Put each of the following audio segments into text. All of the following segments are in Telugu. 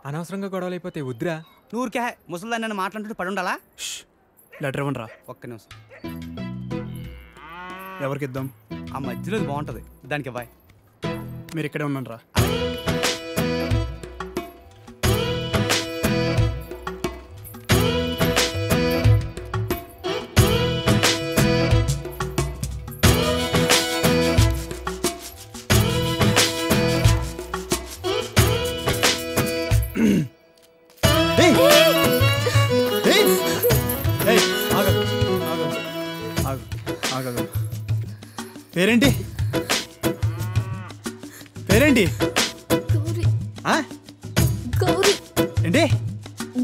అనవసరంగా గొడవలు అయిపోతే వద్దురా. నూరికే ముసలిదాన్ని నన్ను మాట్లాడుతూ పడి ఉండాలా? లెటర్ ఇవ్వండి రా. ఒక్క నిమిషం. ఎవరికి ఇద్దాం? ఆ మధ్యలో బాగుంటుంది, దానికి ఇవ్వాలి. మీరు ఇక్కడే ఉన్నాను రా. పేరేంటి? పేరేంటి? గౌరీ. గౌరీ. ఏంటి?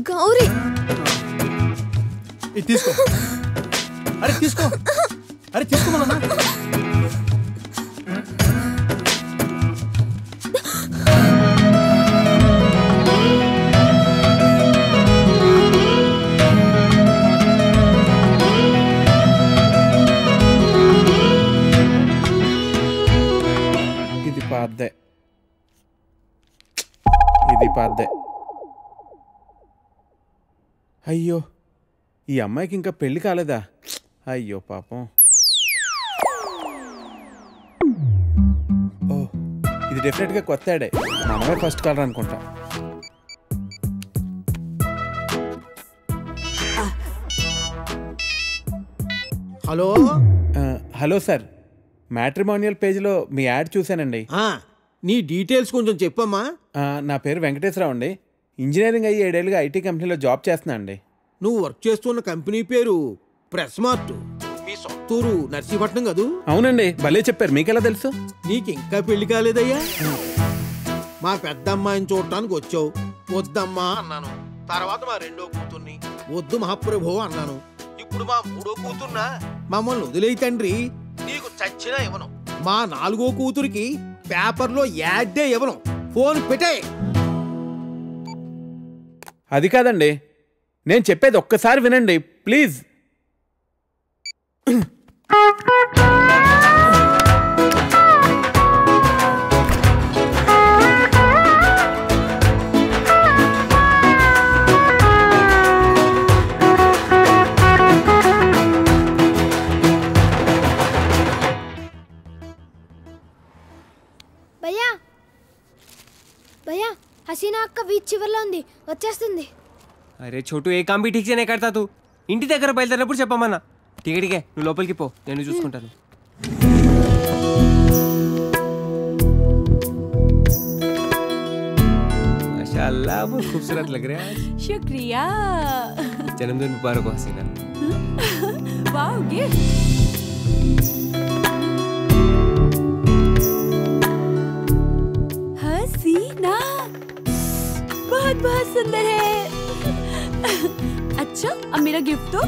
గౌరీ. ఇది తీసుకో. అరే తీసుకో. అరే తీసుకోమన్నా. ఇది పాద్దే. అయ్యో, ఈ అమ్మాయికి ఇంకా పెళ్లి కాలేదా? అయ్యో పాపం. ఓ, ఇది డెఫినెట్గా కొత్త యాడే. మనమే ఫస్ట్ కాలర్ అనుకుంటా. హలో. హలో సార్, మ్యాట్రిమోనియల్ పేజ్లో మీ యాడ్ చూశానండి. నీ డీటెయిల్స్ కొంచెం చెప్పమ్మా. నా పేరు వెంకటేశ్వరరావు అండి. ఇంజనీరింగ్ అయ్యి 7 ఏళ్ళుగా ఐటీ కంపెనీలో జాబ్ చేస్తున్నా అండి. నువ్వు వర్క్ చేస్తున్న కంపెనీ పేరు ప్రెస్ మార్ట్. మీ సొంతూరు నర్సీపట్నం కదూ? అవునండి, భలే చెప్పారు. మీకెలా తెలుసు? నీకు ఇంకా పెళ్లి కాలేదయ్యా? మా పెద్ద అమ్మాయిని చూడటానికి వచ్చావు. వద్దమ్మా అన్నాను. తర్వాత మా రెండో కూతుర్ని వద్దు మహాప్రభు అన్నాను. ఇప్పుడు మా మూడో కూతుర్నా మమ్మల్ని వదిలేయి తండ్రి, నీకు చచ్చినా ఇవ్వను. మా 4గో కూతురికి పేపర్లో యాడ్డే ఇవ్వను. ఫోన్ పెట్టే. అది కాదండి, నేను చెప్పేది ఒక్కసారి వినండి ప్లీజ్. భయ్యా భయ్యా, హసీనా అక్క బీచ్ చివర్లో ఉంది, వచ్చేస్తుంది. అరే చోటు, ఏ काम भी ठीक से नहीं करता तू. ఇంటి దగ్గర బయలుదేరినప్పుడు చెప్పమన్నా. టికెట్కే నువ్వు లోపలికి పో, నేను చూసుకుంటాను. माशाअल्लाह, बहुत खूबसूरत लग रहा है. शुक्रिया. जन्मदिन मुबारक हो हसीना. Wow gift. हसीना बहुत बहुत सुंदर है. अच्छा, अब मेरा गिफ्ट तो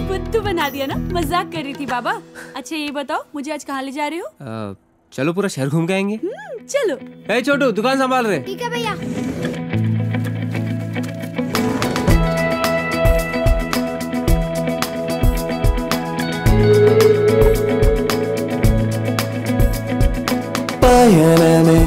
बुद्धू बना दिया ना. मजाक कर रही थी बाबा. अच्छा ये बताओ, मुझे आज कहाँ ले जा रहे हो? चलो पूरा शहर घूम के आएंगे. चलो. ए छोटू, दुकान संभाल रहे. ठीक है भैया. पयनमे